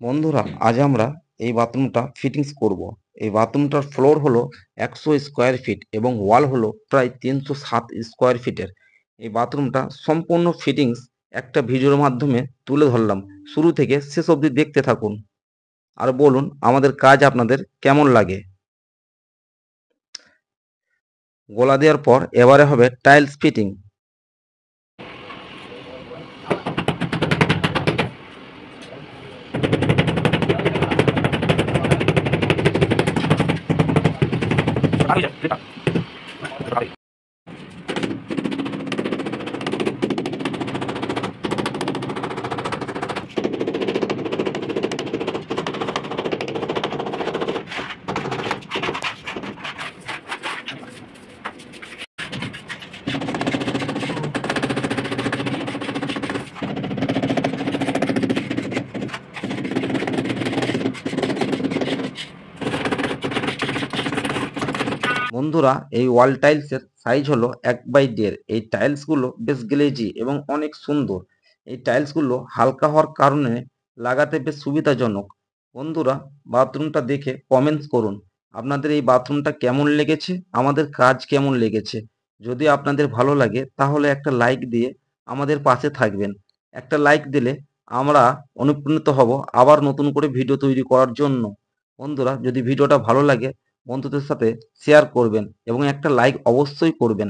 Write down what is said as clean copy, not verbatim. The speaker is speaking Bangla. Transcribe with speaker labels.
Speaker 1: বন্ধুরা, আজ আমরা এই বাথরুমটা ফিটিংস করব। এই বাথরুমটার ফ্লোর হলো 100 স্কোয়ার ফিট এবং ওয়াল হলো প্রায় 307 স্কোয়ার ফিটের। এই বাথরুমটা সম্পূর্ণ ফিটিংস একটা ভিডিওর মাধ্যমে তুলে ধরলাম। শুরু থেকে শেষ অবধি দেখতে থাকুন আর বলুন আমাদের কাজ আপনাদের কেমন লাগে। গোলা দেওয়ার পর এবারে হবে টাইলস ফিটিং। বন্ধুরা, এই ওয়াল টাইলসের সাইজ হলো 1/1.5। এই টাইলসগুলো বেশ গ্লেজি এবং অনেক সুন্দর। এই টাইলসগুলো হালকা হওয়ার কারণে লাগাতে বেশ সুবিধাজনক। বন্ধুরা, বাথরুমটা দেখে কমেন্টস করুন আপনাদের এই বাথরুমটা কেমন লেগেছে, আমাদের কাজ কেমন লেগেছে। যদি আপনাদের ভালো লাগে তাহলে একটা লাইক দিয়ে আমাদের পাশে থাকবেন। একটা লাইক দিলে আমরা অনুপ্রাণিত হব আবার নতুন করে ভিডিও তৈরি করার জন্য। বন্ধুরা, যদি ভিডিওটা ভালো লাগে বন্ধুদের সাথে শেয়ার করবেন এবং একটা লাইক অবশ্যই করবেন।